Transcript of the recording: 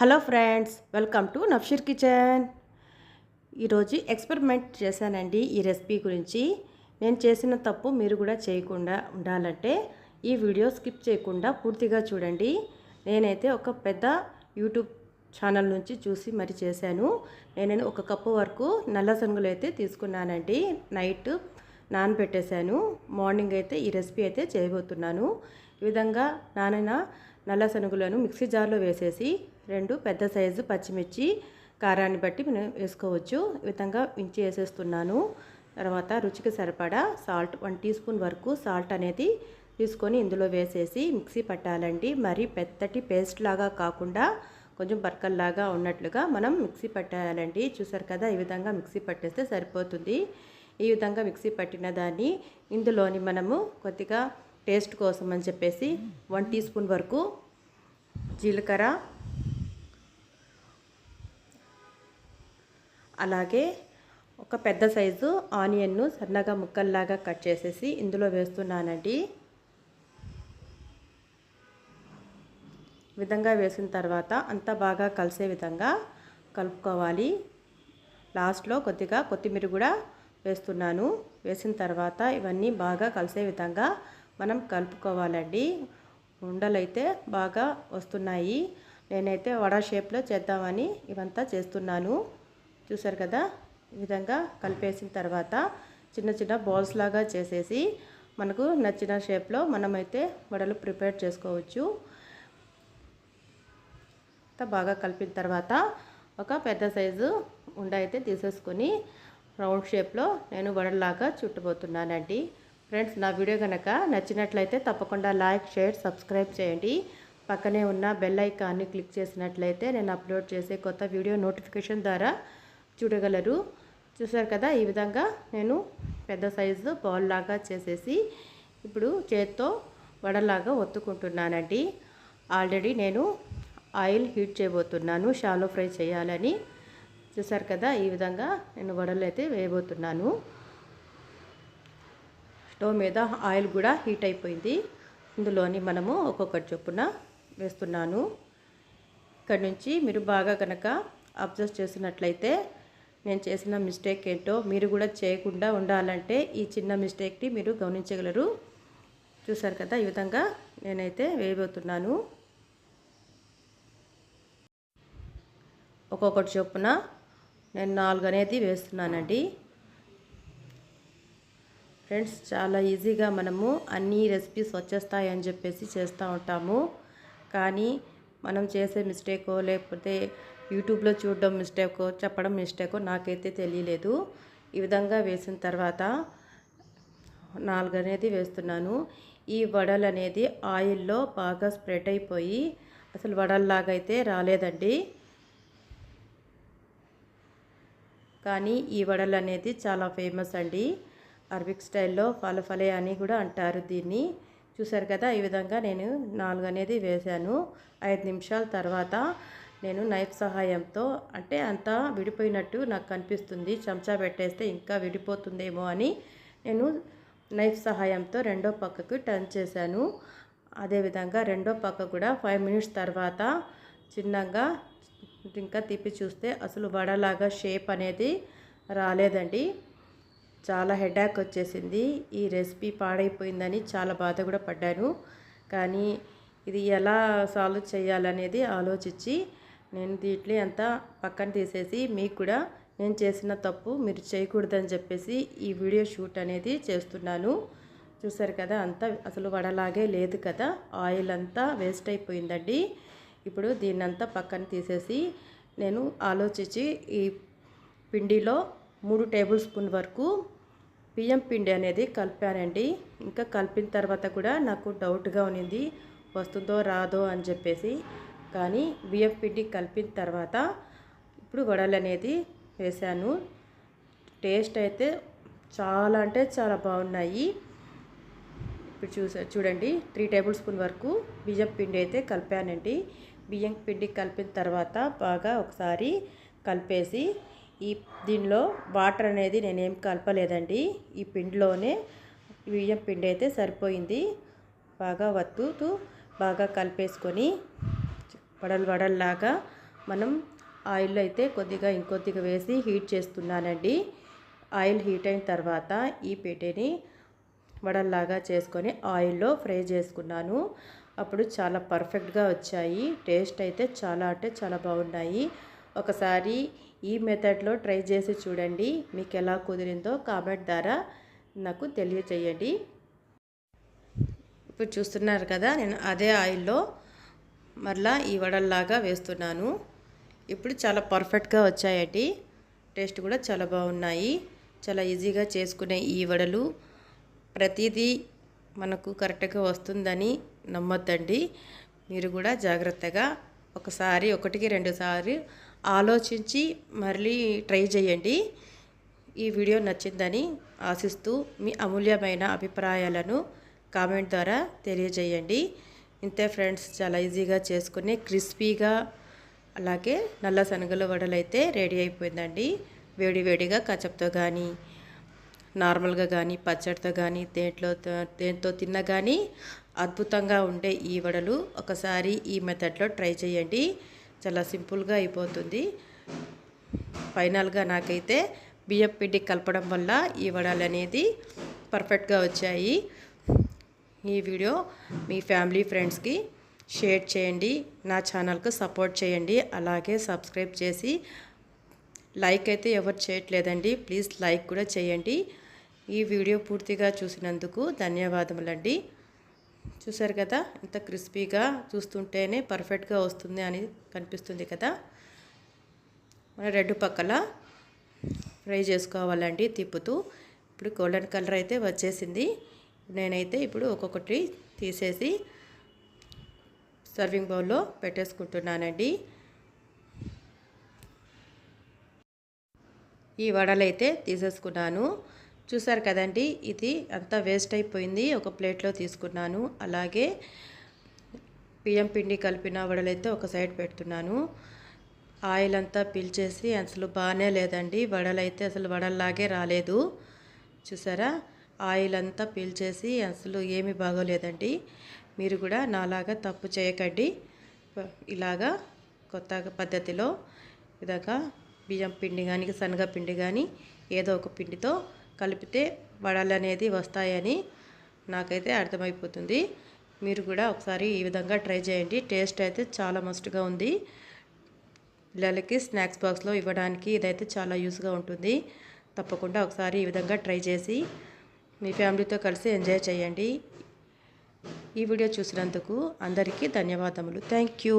Hello friends, welcome to Nafsheer kitchen. ఈరోజు experiment చేశానండి ఈ రెసిపీ గురించి. నేను చేసిన తప్పు మీరు కూడా చేయకుండా ఉండాలంటే ఈ వీడియో స్కిప్ చేయకుండా పూర్తిగా చూడండి. నేనైతే ఒక పెద్ద యూట్యూబ్ ఛానల్ నుంచి చూసి మరి చేశాను. నేను ఒక కప్పు వరకు నల్ల శనగలు అయితే తీసుకున్నానండి. నైట్ నానబెట్టేశాను. మార్నింగ్ అయితే ఈ రెసిపీ అయితే చేయబోతున్నాను. ఈ విధంగా నానిన నల్ల శనగలను మిక్సీ జార్లో వేసేసి 2 పెద్ద సైజు పచ్చిమిర్చి కారాన్ని బట్టి మనం వేసుకోవచ్చు. ఈ విధంగా మించి వేసేస్తున్నాను. తర్వాత రుచికి సరిపడా సాల్ట్ 1 టీ స్పూన్ వరకు సాల్ట్ అనేది తీసుకొని ఇందులో వేసేసి మిక్సీ పట్టాలండి. మరి పెద్దటి పేస్ట్ లాగా కాకుండా కొంచెం బర్కల్లాగా ఉన్నట్లుగా మనం మిక్సీ పట్టాలండి. చూసారు కదా, ఈ విధంగా మిక్సీ పట్టేస్తే సరిపోతుంది. ఈ విధంగా మిక్సీ పట్టిన దాన్ని ఇందులోని మనము కొద్దిగా టేస్ట్ కోసం అని చెప్పేసి 1 టీ స్పూన్ వరకు జీలకర్ర, అలాగే ఒక పెద్ద సైజు ఆనియన్ను సన్నగా ముక్కల్లాగా కట్ చేసేసి ఇందులో వేస్తున్నానండి. విధంగా వేసిన తర్వాత అంతా బాగా కలిసే విధంగా కలుపుకోవాలి. లాస్ట్లో కొద్దిగా కొత్తిమీర కూడా వేస్తున్నాను. వేసిన తర్వాత ఇవన్నీ బాగా కలిసే విధంగా మనం కలుపుకోవాలండి. ఉండలైతే బాగా వస్తున్నాయి. నేనైతే వడ షేప్లో చేద్దామని ఇవంతా చేస్తున్నాను. చూసారు కదా, ఈ విధంగా కలిపేసిన తర్వాత చిన్న చిన్న బాల్స్ లాగా చేసేసి మనకు నచ్చిన షేప్లో మనమైతే వడలు ప్రిపేర్ చేసుకోవచ్చు. బాగా కలిపిన తర్వాత ఒక పెద్ద సైజు ఉండ అయితే తీసేసుకొని రౌండ్ షేప్లో నేను వడలాగా చుట్టబోతున్నానండి. ఫ్రెండ్స్, నా వీడియో కనుక నచ్చినట్లయితే తప్పకుండా లైక్, షేర్, సబ్స్క్రైబ్ చేయండి. పక్కనే ఉన్న బెల్ ఐకాన్ని క్లిక్ చేసినట్లయితే నేను అప్లోడ్ చేసే కొత్త వీడియో నోటిఫికేషన్ ద్వారా చూడగలరు. చూసారు కదా, ఈ విధంగా నేను పెద్ద సైజు బాల్ లాగా చేసేసి ఇప్పుడు చేత్తో వడలాగా ఒత్తుకుంటున్నానండి. ఆల్రెడీ నేను ఆయిల్ హీట్ చేయబోతున్నాను షాలో ఫ్రై చేయాలని. చూసారు కదా, ఈ విధంగా నేను వడలు అయితే వేయబోతున్నాను. స్టవ్ మీద ఆయిల్ కూడా హీట్ అయిపోయింది. ఇందులోని మనము ఒక్కొక్కటి చొప్పున వేస్తున్నాను. ఇక్కడ నుంచి మీరు బాగా కనుక అబ్జర్వ్ చేసినట్లయితే నేను చేసిన మిస్టేక్ ఏంటో మీరు కూడా చేయకుండా ఉండాలంటే ఈ చిన్న మిస్టేక్ని మీరు గమనించగలరు. చూసారు కదా, ఈ విధంగా నేనైతే వేయబోతున్నాను. ఒక్కొక్కటి చొప్పున నేను 4 అనేది వేస్తున్నానండి. ఫ్రెండ్స్, చాలా ఈజీగా మనము అన్ని రెసిపీస్ వచ్చేస్తాయని చెప్పేసి చేస్తూ ఉంటాము. కానీ మనం చేసే మిస్టేకో లేకపోతే యూట్యూబ్లో చూడడం మిస్టేకో చెప్పడం మిస్టేకో నాకైతే తెలియలేదు. ఈ విధంగా వేసిన తర్వాత 4 అనేది వేస్తున్నాను. ఈ వడలు అనేది ఆయిల్లో బాగా స్ప్రెడ్ అయిపోయి అసలు వడల్లాగా అయితే రాలేదండి. కానీ ఈ వడలు అనేది చాలా ఫేమస్ అండి. అరబిక్ స్టైల్లో ఫలఫలే అని కూడా అంటారు దీన్ని. చూసారు కదా, ఈ విధంగా నేను 4 అనేది వేశాను. 5 నిమిషాల తర్వాత నేను నైఫ్ సహాయంతో, అంటే అంతా విడిపోయినట్టు నాకు కనిపిస్తుంది, చెంచా పెట్టేస్తే ఇంకా విడిపోతుందేమో అని నేను నైఫ్ సహాయంతో రెండో పక్కకు టర్న్ చేశాను. అదేవిధంగా రెండో పక్క కూడా 5 మినిట్స్ తర్వాత చిన్నగా ఇంకా తిప్పి చూస్తే అసలు వడలాగా షేప్ అనేది రాలేదండి. చాలా హెడేక్ వచ్చేసింది. ఈ రెసిపీ పాడైపోయిందని చాలా బాధ కూడా పడ్డాను. కానీ ఇది ఎలా సాల్వ్ చేయాలనేది ఆలోచించి నేను దీంట్లో అంతా పక్కన తీసేసి మీకు కూడా నేను చేసిన తప్పు మీరు చేయకూడదని చెప్పేసి ఈ వీడియో షూట్ అనేది చేస్తున్నాను. చూసారు కదా, అంతా అసలు వడలాగే లేదు కదా, ఆయిల్ అంతా వేస్ట్ అయిపోయిందండి. ఇప్పుడు దీన్నంతా పక్కన తీసేసి నేను ఆలోచించి ఈ పిండిలో 3 టేబుల్ స్పూన్ వరకు బియ్యం పిండి అనేది కలిపానండి. ఇంకా కలిపిన తర్వాత కూడా నాకు డౌట్గా ఉన్నింది, వస్తుందో రాదో అని చెప్పేసి. కానీ బియ్యం పిండి కలిపిన తర్వాత ఇప్పుడు వడలు అనేది వేసాను. టేస్ట్ అయితే చాలా అంటే చాలా బాగున్నాయి. ఇప్పుడు చూడండి, 3 టేబుల్ స్పూన్ వరకు బియ్యం పిండి అయితే కలిపానండి. బియ్యం పిండి కలిపిన తర్వాత బాగా ఒకసారి కలిపేసి దీనిలో వాటర్ అనేది నేనేం కలపలేదండి. ఈ పిండిలోనే బియ్యం పిండి అయితే సరిపోయింది. బాగా వత్తుతూ బాగా కలిపేసుకొని వడల్లాగా మనం ఆయిల్లో అయితే కొద్దిగా ఇంకొద్దిగా వేసి హీట్ చేస్తున్నానండి. ఆయిల్ హీట్ అయిన తర్వాత ఈ పెట్టెని వడల్లాగా చేసుకొని ఆయిల్లో ఫ్రై చేసుకున్నాను. అప్పుడు చాలా పర్ఫెక్ట్గా వచ్చాయి. టేస్ట్ అయితే చాలా అంటే చాలా బాగున్నాయి. ఒకసారి ఈ మెథడ్లో ట్రై చేసి చూడండి. మీకు ఎలా కుదిరిందో కామెంట్ ద్వారా నాకు తెలియచేయండి. ఇప్పుడు చూస్తున్నారు కదా, నేను అదే ఆయిల్లో మరలా ఈ వడల్లాగా వేస్తున్నాను. ఇప్పుడు చాలా పర్ఫెక్ట్గా వచ్చాయండి. టేస్ట్ కూడా చాలా బాగున్నాయి. చాలా ఈజీగా చేసుకునే ఈ వడలు ప్రతిదీ మనకు కరెక్ట్గా వస్తుందని నమ్మొద్దండి. మీరు కూడా జాగ్రత్తగా ఒకసారి 1-2 సార్లు ఆలోచించి మళ్ళీ ట్రై చేయండి. ఈ వీడియో నచ్చిందని ఆశిస్తూ మీ అమూల్యమైన అభిప్రాయాలను కామెంట్ ద్వారా తెలియజేయండి. ఇంతే ఫ్రెండ్స్, చాలా ఈజీగా చేసుకునే క్రిస్పీగా అలాగే నల్ల శనగల వడలైతే రెడీ అయిపోయిందండి. వేడివేడిగా కచప్తో కానీ నార్మల్గా కానీ పచ్చడితో కానీ దేంతో తిన్నా కానీ అద్భుతంగా ఉండే ఈ వడలు ఒకసారి ఈ మెథడ్లో ట్రై చేయండి. చాలా సింపుల్గా అయిపోతుంది. ఫైనల్గా నాకైతే బియ్యం పిండి కలపడం వల్ల ఈ వడలు అనేది పర్ఫెక్ట్గా వచ్చాయి. ఈ వీడియో మీ ఫ్యామిలీ ఫ్రెండ్స్కి షేర్ చేయండి. నా ఛానల్కు సపోర్ట్ చేయండి. అలాగే సబ్స్క్రైబ్ చేసి లైక్ అయితే ఎవరు చేయట్లేదండి, ప్లీజ్ లైక్ కూడా చేయండి. ఈ వీడియో పూర్తిగా చూసినందుకు ధన్యవాదములండి. చూసారు కదా, ఇంత క్రిస్పీగా చూస్తుంటేనే పర్ఫెక్ట్గా వస్తుంది అని కనిపిస్తుంది కదా. మన 2 పక్కల ఫ్రై చేసుకోవాలండి తిప్పుతూ. ఇప్పుడు గోల్డెన్ కలర్ అయితే వచ్చేసింది. నేనైతే ఇప్పుడు ఒక్కొక్కటి తీసేసి సర్వింగ్ బౌల్లో పెట్టేసుకుంటున్నానండి. ఈ వడలైతే తీసేసుకున్నాను. చూసారు కదండి, ఇది అంతా వేస్ట్ అయిపోయింది. ఒక ప్లేట్లో తీసుకున్నాను. అలాగే బియ్యం పిండి కలిపిన వడలైతే ఒక సైడ్ పెడుతున్నాను. ఆయిల్ అంతా పీల్చేసి అసలు బాగానే లేదండి. వడలైతే అసలు వడల్లాగే రాలేదు. చూసారా, ఆయిల్ అంతా పీల్చేసి అసలు ఏమీ బాగోలేదండి. మీరు కూడా నాలాగా తప్పు చేయకండి. ఇలాగా కొత్త పద్ధతిలో విధంగా బియ్యం పిండి కానీ శనగపిండి కానీ ఏదో ఒక పిండితో కలిపితే వడలు అనేది వస్తాయని నాకైతే అర్థమైపోతుంది. మీరు కూడా ఒకసారి ఈ విధంగా ట్రై చేయండి. టేస్ట్ అయితే చాలా మస్తుగా ఉంది. పిల్లలకి స్నాక్స్ బాక్స్లో ఇవ్వడానికి ఇదైతే చాలా యూస్గా ఉంటుంది. తప్పకుండా ఒకసారి ఈ విధంగా ట్రై చేసి మీ ఫ్యామిలీతో కలిసి ఎంజాయ్ చేయండి. ఈ వీడియో చూసినందుకు అందరికీ ధన్యవాదములు. Thank you.